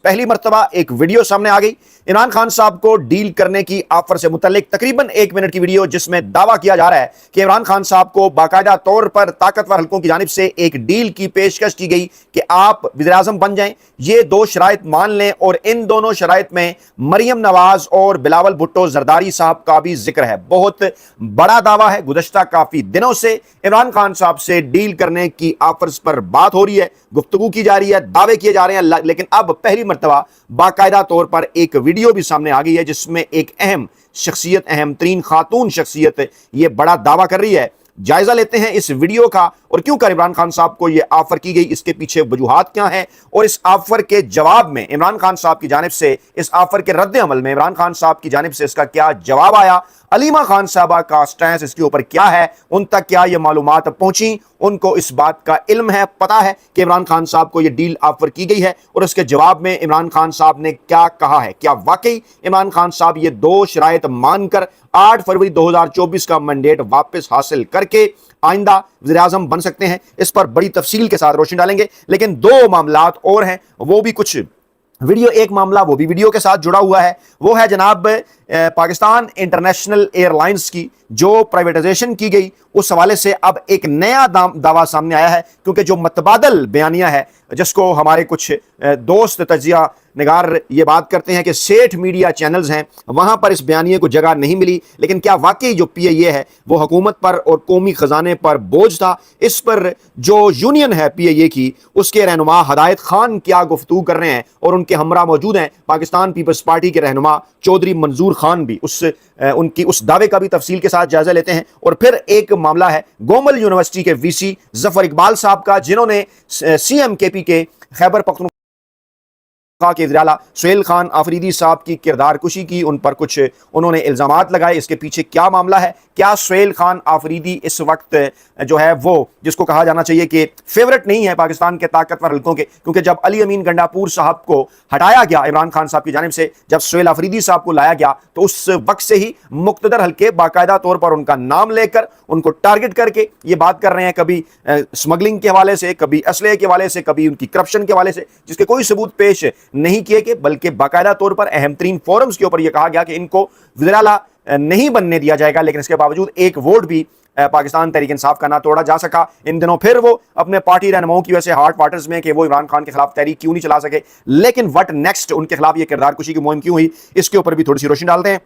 پہلی مرتبہ ایک ویڈیو سامنے آ گئی عمران خان صاحب کو ڈیل کرنے کی آفر سے متعلق، تقریباً 1 منٹ کی ویڈیو جس میں دعویٰ کیا جا رہا ہے کہ عمران خان صاحب کو باقاعدہ طور پر طاقتور حلقوں کی جانب سے ایک ڈیل کی پیشکش کی گئی کہ آپ وزیر اعظم بن جائیں، یہ 2 شرائط مان لیں، اور ان دونوں شرائط میں مریم نواز اور بلاول بھٹو زرداری صاحب کا بھی ذکر ہے۔ بہت بڑا دعویٰ ہے، گزشتہ کافی دنوں سے عمران خان صاحب سے ڈیل کرنے کی آفرز پر بات ہو رہی ہے، گفتگو کی جا رہی ہے، دعوے کیے جا رہے ہیں، لیکن اب پہلی مرتبہ باقاعدہ طور پر ایک ویڈیو بھی سامنے آ گئی ہے جس میں ایک اہم شخصیت، اہم ترین خاتون شخصیت یہ بڑا دعویٰ کر رہی ہے۔ جائزہ لیتے ہیں اس ویڈیو کا اور کیوں کر عمران خان صاحب کو یہ آفر کی گئی، اس کے پیچھے وجوہات کیا ہیں، اور اس آفر کے جواب میں عمران خان صاحب کی جانب سے، اس آفر کے رد عمل میں عمران خان صاحب کی جانب سے اس کا کیا جواب آیا، علیمہ خان صاحبہ کا سٹینس اس کے اوپر کیا ہے، ان تک کیا یہ معلومات پہنچیں، ان کو اس بات کا علم ہے، پتہ ہے کہ عمران خان صاحب کو یہ ڈیل آفر کی گئی ہے، اور اس کے جواب میں عمران خان صاحب نے کیا کہا ہے، کیا واقعی عمران خان صاحب یہ 2 شرائط مان کر 8 فروری 2024 کا مینڈیٹ واپس حاصل کر کے آئندہ وزیر اعظم بن سکتے ہیں؟ اس پر بڑی تفصیل کے ساتھ روشنی ڈالیں گے، لیکن 2 معاملات اور ہیں، وہ بھی کچھ ویڈیو، ایک معاملہ وہ بھی ویڈیو کے ساتھ جڑا ہوا ہے، وہ ہے جناب پاکستان انٹرنیشنل ایئر لائنز کی جو پرائیویٹائزیشن کی گئی، اس حوالے سے اب ایک نیا دعویٰ سامنے آیا ہے، کیونکہ جو متبادل بیانیہ ہے جس کو ہمارے کچھ دوست تجزیہ نگار یہ بات کرتے ہیں کہ سیٹھ میڈیا چینلز ہیں، وہاں پر اس بیانیے کو جگہ نہیں ملی، لیکن کیا واقعی جو پی آئی اے ہے وہ حکومت پر اور قومی خزانے پر بوجھ تھا؟ اس پر جو یونین ہے پی آئی اے کی، اس کے رہنما ہدایت خان کیا گفتگو کر رہے ہیں، اور ان کے ہمراہ موجود ہیں پاکستان پیپلز پارٹی کے رہنما چودھری منظور خان بھی، ان کی اس دعوے کا بھی تفصیل کے ساتھ جائزہ لیتے ہیں، اور پھر ایک معاملہ ہے گومل یونیورسٹی کے وی سی ظفر اقبال صاحب کا، جنہوں نے سی ایم کے پی کے خیبر پختونخوا کے وزیر اعلیٰ سہیل خان آفریدی صاحب کی کردار کشی کی، ان پر کچھ انہوں نے الزامات لگائے، اس کے پیچھے کیا معاملہ ہے؟ کیا سہیل خان آفریدی اس وقت جو ہے وہ جس کو کہا جانا چاہیے کہ فیورٹ نہیں ہے پاکستان کے طاقتور حلقوں کے، کیونکہ جب علی امین گنڈاپور صاحب کو ہٹایا گیا عمران خان صاحب کی جانب سے، جب سہیل آفریدی صاحب کو لایا گیا، تو اس وقت سے ہی مقتدر حلقے باقاعدہ طور پر ان کا نام لے کر، ان کو ٹارگٹ کر کے یہ بات کر رہے ہیں، کبھی سمگلنگ کے حوالے سے، کبھی اسلحے کے حوالے سے، کبھی ان کی کرپشن کے حوالے سے، جس کے کوئی ثبوت پیش نہیں کیے گئے، بلکہ باقاعدہ طور پر اہم ترین فورمز کے اوپر یہ کہا گیا کہ ان کو وزیر اعلیٰ نہیں بننے دیا جائے گا، لیکن اس کے باوجود ایک ووٹ بھی پاکستان تحریک انصاف کا نہ توڑا جا سکا۔ ان دنوں پھر وہ اپنے پارٹی رہنماؤں کی وجہ سے ہارٹ واٹرز میں کہ وہ عمران خان کے خلاف تحریک کیوں نہیں چلا سکے، لیکن وٹ نیکسٹ، ان کے خلاف یہ کردار کشی کی مہم کیوں ہوئی، اس کے اوپر بھی تھوڑی سی روشنی ڈالتے ہیں۔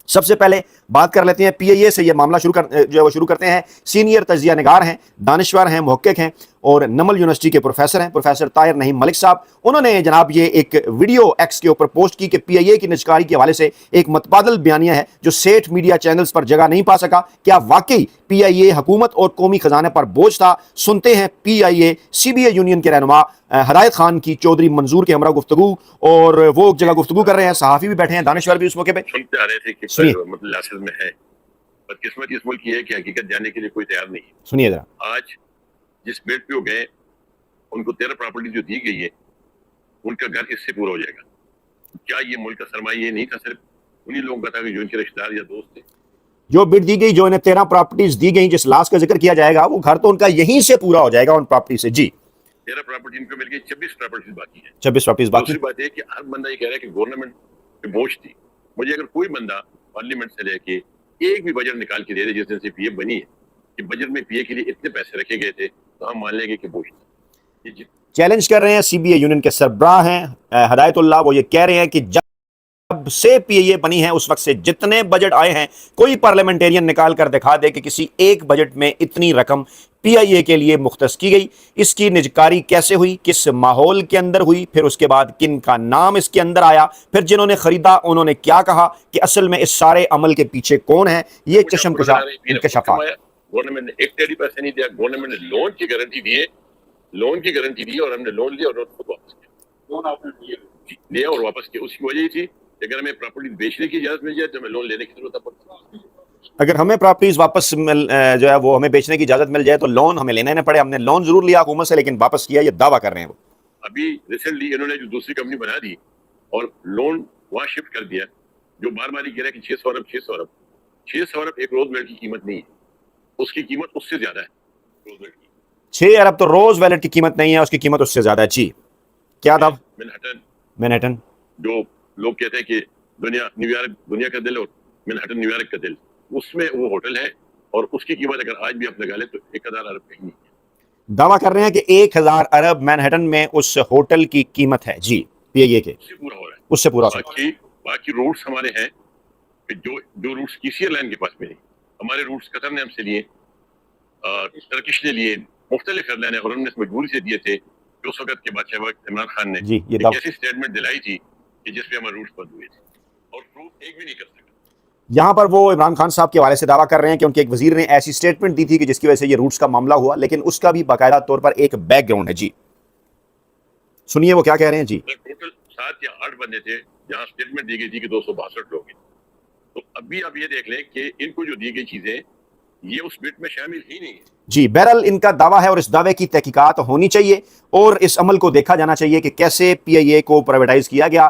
سب سے پہلے بات کر لیتے ہیں پی آئی اے سے، یہ معاملہ شروع کرتے ہیں۔ سینئر تجزیہ نگار ہیں، دانشور ہیں، محقق ہیں، اور نمل یونیورسٹی کے پروفیسر ہیں، پروفیسر طاہر نعیم ملک صاحب، انہوں نے جناب یہ ایک ویڈیو ایکس کے اوپر پوسٹ کی کہ پی آئی اے کی نجکاری کے حوالے سے ایک متبادل بیانیہ ہے جو سیٹھ میڈیا چینلز پر جگہ نہیں پا سکا۔ کیا واقعی پی آئی اے حکومت اور قومی خزانے پر بوجھ تھا؟ سنتے ہیں پی آئی اے سی بی اے یونین کے رہنما ہدایت خان کی چودھری منظور کے ہمراہ گفتگو، اور وہ جگہ گفتگو کر رہے ہیں، صحافی بھی بیٹھے ہیں، دانشور بھی اس موقع پہ سنتے آ رہے تھے کہ مطلب میں ہے، بدقسمتی اس ملک کی ہے کہ حقیقت جاننے کے لیے کوئی تیار نہیں ہے۔ سنیے ذرا۔ آج جس بیٹ پہ وہ گئے، ان کو 13 پراپرٹی جو دی گئی ہے، ان کا گھر اس سے پورا ہو جائے گا۔ کیا یہ ملک کا سرمایہ یہ نہیں تھا صرف انہی لوگوں کا تھا جو ان کے رشتہ دار یا دوست تھے؟ جو بٹ دی گئی، جو انہیں 13 پراپرٹیز دی گئیں، جس لاس کا ذکر کیا جائے گا، وہ گھر تو ان کا یہیں سے پورا ہو جائے گا ان پراپرٹی سے۔ جی 13 پراپرٹی ان کو مل گئی، 26 پراپرٹی باقی ہیں۔ 26 پراپرٹیز باقی۔ دوسری بات ہے کہ ہر بندہ یہ کہہ رہا ہے کہ گورنمنٹ پہ بوجھ تھی۔ مجھے اگر کوئی بندہ پارلیمنٹ سے لے کے ایک بھی بجٹ نکال کے دے دے جس دن سے پی اے بنی ہے کہ بجٹ میں پی اے کے لیے اتنے پیسے رکھے گئے تھے، تو ہم مان لیں گے کہ بوجھ تھا۔ چیلنج کر رہے ہیں سی بی اے یونین کے سربراہ ہیں ہدایت اللہ، وہ یہ کہہ رہے ہیں کہ جب سے پی اے بنی ہے اس وقت سے جتنے بجٹ آئے ہیں، کوئی پارلیمنٹیرین نکال کر دکھا دے کہ کسی ایک بجٹ میں اتنی رقم پی آئی اے کے لیے مختص کی گئی۔ اس کی نجکاری کیسے ہوئی، کس ماحول کے اندر ہوئی، پھر اس کے بعد کن کا نام اس کے اندر آیا، پھر جنہوں نے خریدا انہوں نے کیا کہا کہ اصل میں اس سارے عمل کے پیچھے کون ہے، یہ چشم کشا انکشافات۔ گورنمنٹ نے ایک ٹیڑھی پیسے نہیں دیا، گورنمنٹ نے لون کی گارنٹی دی ہے، لون کی گارنٹی دی، اور ہم نے لون لیا اور لون خود واپس کیا، لون آپ نے لیا اور واپس کیا۔ اس کی وجہ یہ تھی کہ اگر ہمیں پراپرٹی بیچنے کی اجازت مل جائے تو ہمیں لون لینے کی ضرورت پڑتی ہے۔ اگر ہمیں پراپرٹیز واپس جو ہے وہ ہمیں بیچنے کی اجازت مل جائے تو لون ہمیں لینا نہ پڑے۔ ہم نے لون ضرور لیا حکومت سے، لیکن واپس کیا، یہ دعویٰ کر رہے ہیں وہ۔ ابھی ریسنٹلی انہوں نے جو دوسری کمپنی بنا دی اور لون وہاں شفٹ کر دیا، جو بار بار یہ کہہ رہا ہے کہ 600 ارب 600 ارب 600 ارب ایک روز ویلٹ کی قیمت نہیں ہے، اس کی قیمت اس سے زیادہ ہے۔ روز ویلٹ کی 6 ارب تو روز ویلٹ کی قیمت نہیں ہے، اس کی قیمت اس سے زیادہ ہے۔ جی کیا تھا؟ मैनहट्टन, जो लोग कहते हैं कि न्यूयॉर्क दुनिया का दिल और मैनहट्टन न्यूयॉर्क का दिल, उसमें वो होटल है और उसकी कीमत अगर आज भी आप लगा लें तो 1000 अरब कहीं नहीं है। दावा कर रहे हैं कि 1000 अरब मैनहट्टन में उस होटल की कीमत है जी, पीआईए के, उससे पूरा हो रहा है, उससे पूरा हो रहा है। बाकी रूट्स हमारे हैं जो रूट्स किसी एयरलाइन के पास में नहीं, हमारे रूट्स कतर ने हमसे लिए, टर्किश ने लिए, मुख्तलिफ एयरलाइन है और उन्होंने मजबूरी से दिए थे कि उस वक्त के बादशाह वक्त इमरान खान ने जी, ये एक ऐसी स्टेटमेंट दिलाई थी कि जिसपे हमारे रूट्स बंद हुए थे और प्रूफ एक भी नहीं कर सका। यहाँ पर वो इमरान खान साहब के हवाले से दावा कर रहे हैं कि उनके एक वजीर ने ऐसी स्टेटमेंट दी थी कि जिसकी वजह से ये रूट्स का मामला हुआ, लेकिन उसका भी बाकायदा तौर पर एक बैकग्राउंड है जी। सुनिए वो क्या कह रहे हैं जी। टोटल 7 या 8 बंदे थे जहाँ स्टेटमेंट दी गई थी कि 262 लोग हैं, तो अभी आप ये देख लें कि इनको जो दी गई चीजें ये उस बिट में शामिल ही नहीं है जी। बहरहाल इनका दावा है और इस दावे की तहकीकात होनी चाहिए और इस अमल को देखा जाना चाहिए कि कैसे पीआईए को प्राइवेटाइज किया गया,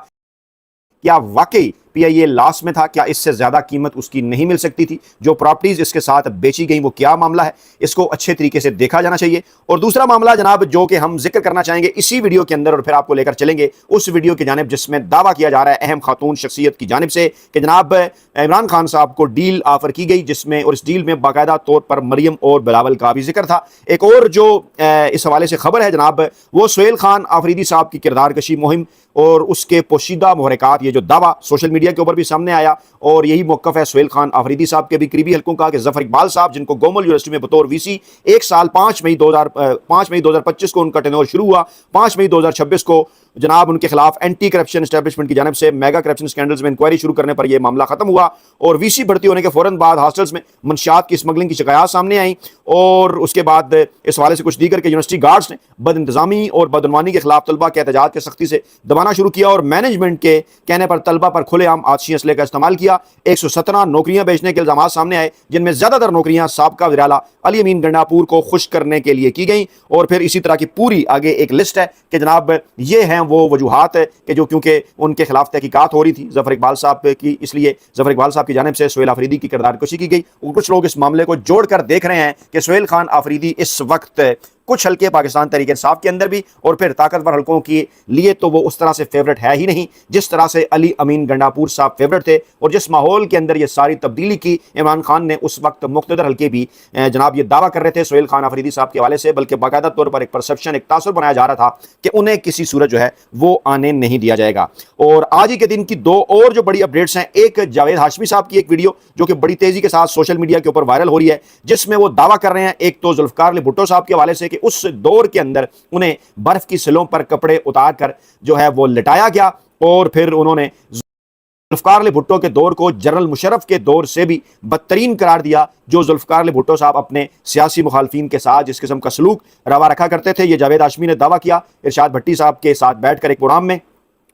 क्या वाकई पीआईए लॉस में था, क्या इससे ज्यादा कीमत उसकी नहीं मिल सकती थी, जो प्रॉपर्टीज इसके साथ बेची गई वो क्या मामला है, इसको अच्छे तरीके से देखा जाना चाहिए। और दूसरा मामला जनाब जो कि हम जिक्र करना चाहेंगे इसी वीडियो के अंदर और फिर आपको लेकर चलेंगे उस वीडियो की जानिब जिसमें दावा किया जा रहा है अहम खातून शख्सियत की जानिब से कि जनाब इमरान खान साहब को डील ऑफर की गई, जिसमें और इस डील में बाकायदा तौर पर मरियम और बिलावल का भी जिक्र था। एक और जो इस हवाले से खबर है जनाब वो सुहेल खान आफरीदी साहब की किरदार कशी मुहिम और उसके पोशीदा मुहरकात, ये जो दावा सोशल मीडिया के ऊपर भी सामने आया और यही मौक़िफ़ है सुहेल खान आफरीदी साहब के भी करीबी हल्कों का कि ज़फ़र इकबाल साहब जिनको गोमल यूनिवर्सिटी में बतौर वीसी 1 साल 5 मई 2025 को उनका टेन्योर शुरू हुआ, 5 मई 2026 को जनाब उनके खिलाफ एंटी करप्शन एस्टेब्लिशमेंट की जानिब से मेगा करप्शन स्कैंडल्स में इंक्वायरी शुरू करने पर यह मामला खत्म हुआ और वीसी भर्ती होने के फौरन बाद हॉस्टल्स में मंशियात की स्मगलिंग की शिकायत सामने आई और उसके बाद इस हवाले से कुछ दीगर के यूनिवर्सिटी गार्ड्स ने बदइंतजामी और बदनवानी के खिलाफ तलबा के एहतजाज के सख्ती से दबाना शुरू किया और मैनेजमेंट के कहने पर तलबा पर खुलेआम आतिशी असले का इस्तेमाल किया। 117 नौकरियां बेचने के इल्जाम सामने आए जिनमें ज्यादातर नौकरियां साबका वज़ीर आला अली अमीन गंडापुर को खुश करने के लिए की गई और फिर इसी तरह की पूरी आगे एक लिस्ट है कि जनाब ये हैं वो वजूहात है कि जो क्योंकि उनके खिलाफ तहकीकात हो रही थी ज़फ़र इकबाल साहब की, इसलिए ज़फ़र इकबाल साहब की जानिब से सुहेल आफरीदी की किरदार कशी की गई। और कुछ लोग इस मामले को जोड़कर देख रहे हैं कि सुहेल खान आफरीदी इस वक्त कुछ हल्के पाकिस्तान तहरीक इंसाफ के अंदर भी और फिर ताकतवर हल्कों के लिए तो वो उस तरह से फेवरेट है ही नहीं जिस तरह से अली अमीन गंडापुर साहब फेवरेट थे और जिस माहौल के अंदर ये सारी तब्दीली की इमरान खान ने उस वक्त मुख्तदर हल्के भी जनाब ये दावा कर रहे थे सुहेल खान आफरीदी साहब के हवाले से, बल्कि बाकायदा तौर पर एक परसेप्शन एक तासुर बनाया जा रहा था कि उन्हें किसी सूरत जो है वो आने नहीं दिया जाएगा। और आज ही के दिन की दो और जो बड़ी अपडेट्स हैं, एक जावेद हाशमी साहब की एक वीडियो जो कि बड़ी तेजी के साथ सोशल मीडिया के ऊपर वायरल हो रही है जिसमें वो दावा कर रहे हैं एक तो जुल्फकार अली भुट्टो साहब के हवाले से कि उस दौर के अंदर उन्हें बर्फ की सिलों पर कपड़े उतार कर जो है वो लिटाया गया और फिर उन्होंने जुल्फकार अली भुट्टो के दौर को जनरल मुशर्रफ के दौर से भी बदतरीन करार दिया। जो जुल्फकार अली भुट्टो साहब अपने सियासी मुखालफीन के साथ जिस किस्म का सलूक रवा रखा करते थे, ये जावेद हाशमी ने दावा किया इरशाद भट्टी साहब के साथ बैठकर एक प्रोग्राम में।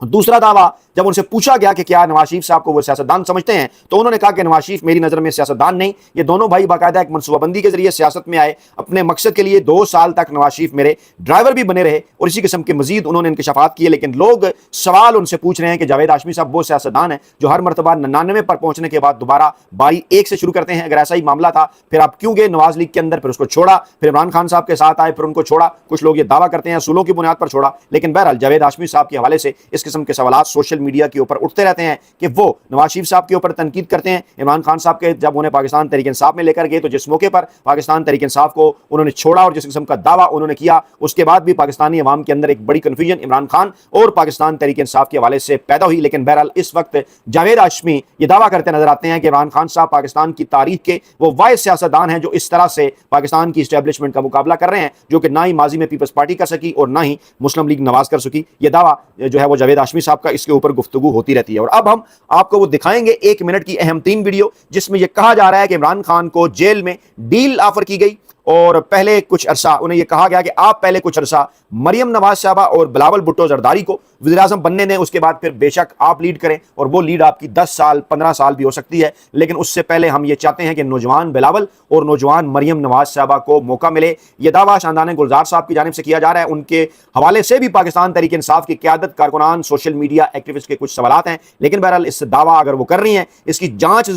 दूसरा दावा जब उनसे पूछा गया कि क्या नवाज शरीफ साहब को वो सियासतदान समझते हैं तो उन्होंने कहा कि नवाज शरीफ मेरी नज़र में सियासतदान नहीं, ये दोनों भाई बाकायदा एक मनसूबाबंदी के जरिए सियासत में आए, अपने मकसद के लिए 2 साल तक नवाज शरीफ मेरे ड्राइवर भी बने रहे और इसी किस्म के मजीद उन्होंने इंकशाफात किए। लेकिन लोग सवाल उनसे पूछ रहे हैं कि जावेद हाशमी साहब वो सियासतदान है जो हर मरतबा 99 पर पहुंचने के बाद दोबारा 1 से शुरू करते हैं। अगर ऐसा ही मामला था फिर आप क्यों गए नवाज लीग के अंदर, फिर उसको छोड़ा, फिर इमरान खान साहब के साथ आए, फिर उनको छोड़ा। कुछ लोग ये दावा करते हैं असूलों की बुनियाद पर छोड़ा, लेकिन बहरहाल जावेद हाशमी साहब के हवाले से इस किस्म के सवाल सोशल मीडिया के ऊपर उठते रहते हैं कि वो नवाज शरीफ साहब के ऊपर तनकीद करते हैं। इमरान खान साहब के जब उन्हें पाकिस्तान तहरीक इंसाफ में लेकर गए तो जिस मौके पर पाकिस्तान तहरीक इंसाफ को उन्होंने छोड़ा और जिस किस्म का दावा उन्होंने किया उसके बाद भी पाकिस्तानी अवाम के अंदर एक बड़ी कन्फ्यूजन इमरान खान और पाकिस्तान तहरीक इंसाफ के हवाले से पैदा हुई। लेकिन बहरहाल इस वक्त जावेद हाशमी ये दावा करते नजर आते हैं कि इमरान खान साहब पाकिस्तान की तारीख के वो वाहिद सियासतदान हैं जो इस तरह से पाकिस्तान की इस्टेब्लिशमेंट का मुकाबला कर रहे हैं जो कि ना ही माजी में पीपल्स पार्टी कर सकी और ना ही मुस्लिम लीग नवाज कर सकी। ये दावा जो है वो जावेद हाशमी साहब का इसके ऊपर गुफ्तगू होती रहती है। और अब हम आपको वो दिखाएंगे 1 मिनट की अहम 3 वीडियो जिसमें यह कहा जा रहा है कि इमरान खान को जेल में डील ऑफर की गई और पहले कुछ अरसा उन्हें यह कहा गया कि आप पहले कुछ अरसा मरियम नवाज साहबा और बिलावल भुट्टो जरदारी को वज़ीर आज़म बनने दें, उसके बाद फिर बेशक आप लीड करें और वो लीड आपकी 10 साल 15 साल भी हो सकती है, लेकिन उससे पहले हम ये चाहते हैं कि नौजवान बिलावल और नौजवान मरियम नवाज साहबा को मौका मिले। यह दावा शानदान गुलजार साहब की जानिब से किया जा रहा है। उनके हवाले से भी पाकिस्तान तहरीक इंसाफ की क़यादत, कारकुनान, सोशल मीडिया एक्टिविस्ट के कुछ सवाल हैं, लेकिन बहरहाल इस दावा अगर वो कर रही हैं इसकी जाँच